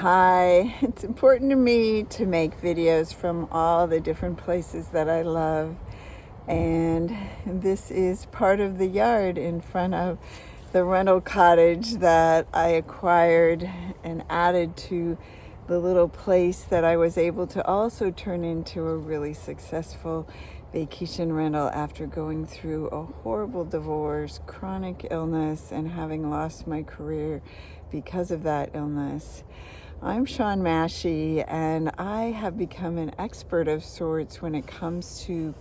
Hi, it's important to me to make videos from all the different places that I love, and this is part of the yard in front of the rental cottage that I acquired and added to the little place that I was able to also turn into a really successful vacation rental after going through a horrible divorce, chronic illness, and having lost my career because of that illness. I'm Shawn Mahshie, and I have become an expert of sorts when it comes to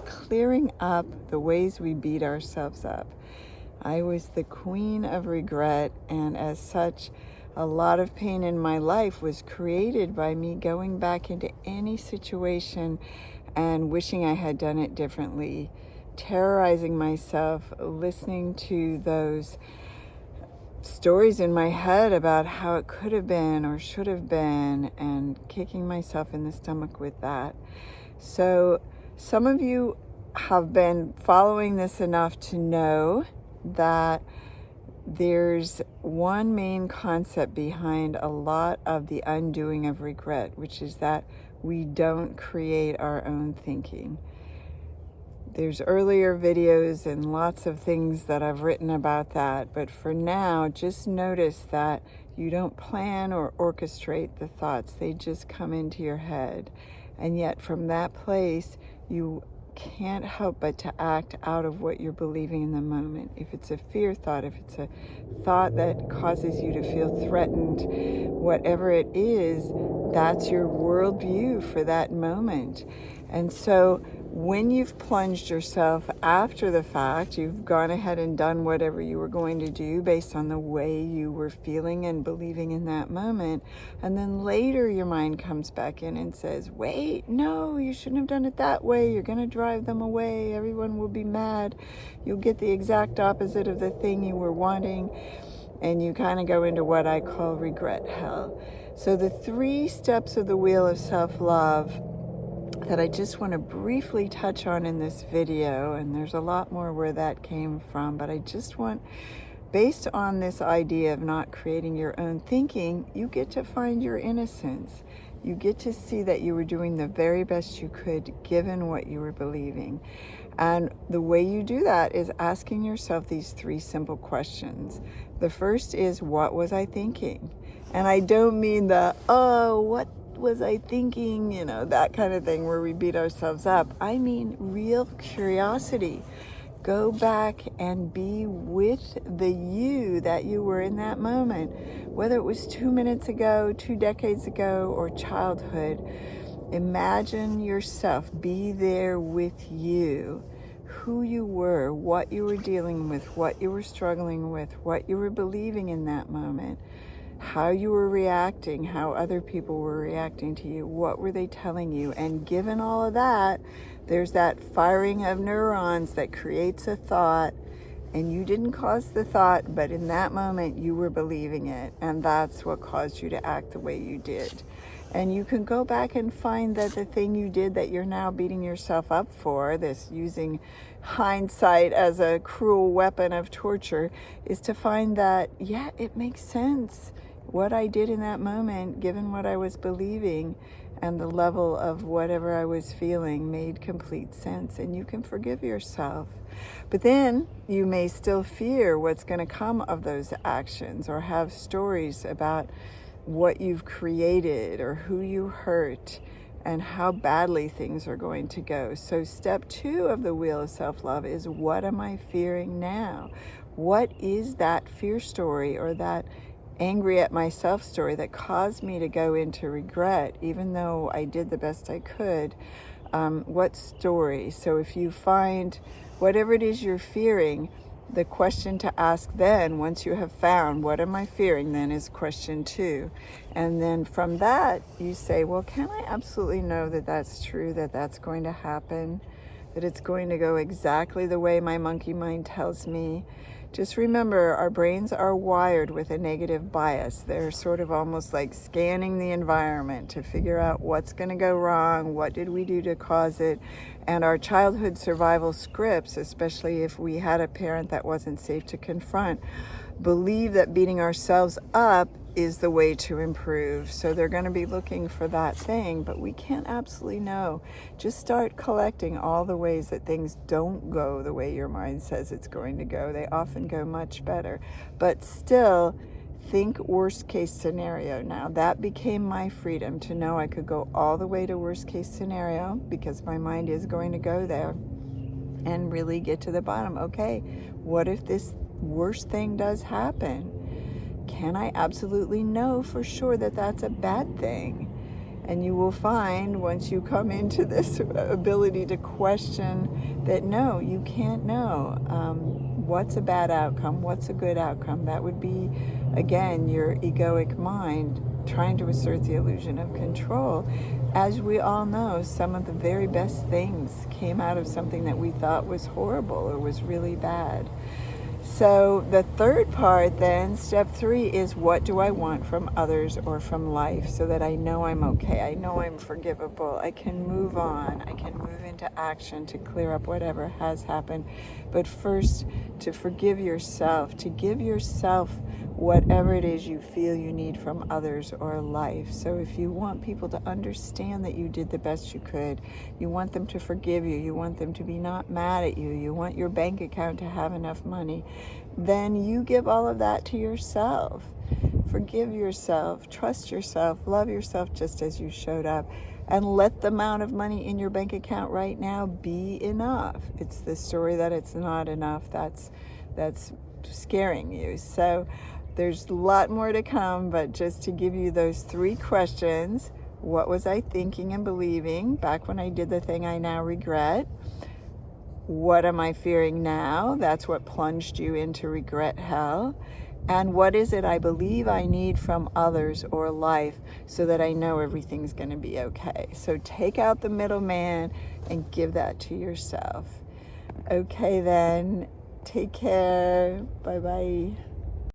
clearing up the ways we beat ourselves up. I was the queen of regret, and as such, a lot of pain in my life was created by me going back into any situation and wishing I had done it differently, terrorizing myself, listening to those stories in my head about how it could have been or should have been, and kicking myself in the stomach with that. So some of you have been following this enough to know that there's one main concept behind a lot of the undoing of regret, which is that we don't create our own thinking. There's earlier videos and lots of things that I've written about that, but for now, just notice that you don't plan or orchestrate the thoughts. They just come into your head. And yet from that place, you can't help but to act out of what you're believing in the moment. If it's a fear thought, if it's a thought that causes you to feel threatened, whatever it is, that's your worldview for that moment. And so when you've plunged yourself after the fact, you've gone ahead and done whatever you were going to do based on the way you were feeling and believing in that moment. And then later your mind comes back in and says, wait, no, you shouldn't have done it that way. You're going to drive them away. Everyone will be mad. You'll get the exact opposite of the thing you were wanting. And you kind of go into what I call regret hell. So the 3 steps of the wheel of self-love that I just want to briefly touch on in this video, and there's a lot more where that came from, but I just want, based on this idea of not creating your own thinking, you get to find your innocence. You get to see that you were doing the very best you could given what you were believing. And the way you do that is asking yourself these 3 simple questions. The first is, what was I thinking? And I don't mean the, oh, what was I thinking, that kind of thing where we beat ourselves up. I mean real curiosity. Go back and be with the you that you were in that moment, whether it was 2 minutes ago, 2 decades ago, or childhood. Imagine yourself, be there with you, who you were, what you were dealing with, what you were struggling with, what you were believing in that moment, how you were reacting, how other people were reacting to you, what were they telling you. And given all of that, there's that firing of neurons that creates a thought, and you didn't cause the thought, but in that moment you were believing it, and that's what caused you to act the way you did. And you can go back and find that the thing you did that you're now beating yourself up for, this using hindsight as a cruel weapon of torture, is to find that, yeah, it makes sense. What I did in that moment, given what I was believing and the level of whatever I was feeling, made complete sense, and you can forgive yourself. But then you may still fear what's going to come of those actions, or have stories about what you've created or who you hurt and how badly things are going to go. So step 2 of the wheel of self-love is, what am I fearing now? What is that fear story or that angry at myself story that caused me to go into regret, even though I did the best I could? What story? So if you find whatever it is you're fearing, the question to ask then, once you have found what am I fearing, then is question 2. And then from that, you say, well, can I absolutely know that that's true, that that's going to happen, that it's going to go exactly the way my monkey mind tells me? Just remember, our brains are wired with a negative bias. They're sort of almost like scanning the environment to figure out what's going to go wrong, what did we do to cause it. And our childhood survival scripts, especially if we had a parent that wasn't safe to confront, believe that beating ourselves up is the way to improve. So they're going to be looking for that thing, but we can't absolutely know. Just start collecting all the ways that things don't go the way your mind says it's going to go. They often go much better, but still think worst case scenario. Now that became my freedom, to know I could go all the way to worst case scenario, because my mind is going to go there, and really get to the bottom. Okay, what if this worst thing does happen? Can I absolutely know for sure that that's a bad thing? And you will find, once you come into this ability to question, that no, you can't know. What's a bad outcome? What's a good outcome? That would be, again, your egoic mind trying to assert the illusion of control. As we all know, some of the very best things came out of something that we thought was horrible or was really bad. So the third part then, step 3, is what do I want from others or from life, so that I know I'm okay, I know I'm forgivable, I can move on, I can move into action to clear up whatever has happened. But first, to forgive yourself, to give yourself whatever it is you feel you need from others or life. So if you want people to understand that you did the best you could, you want them to forgive you, you want them to be not mad at you, you want your bank account to have enough money, then you give all of that to yourself. Forgive yourself, trust yourself, love yourself just as you showed up, and let the amount of money in your bank account right now be enough. It's the story that it's not enough that's scaring you. So there's a lot more to come, but just to give you those 3 questions. What was I thinking and believing back when I did the thing I now regret? What am I fearing now? That's what plunged you into regret hell. And what is it I believe I need from others or life, so that I know everything's going to be okay? So take out the middleman and give that to yourself. Okay then, take care. Bye-bye.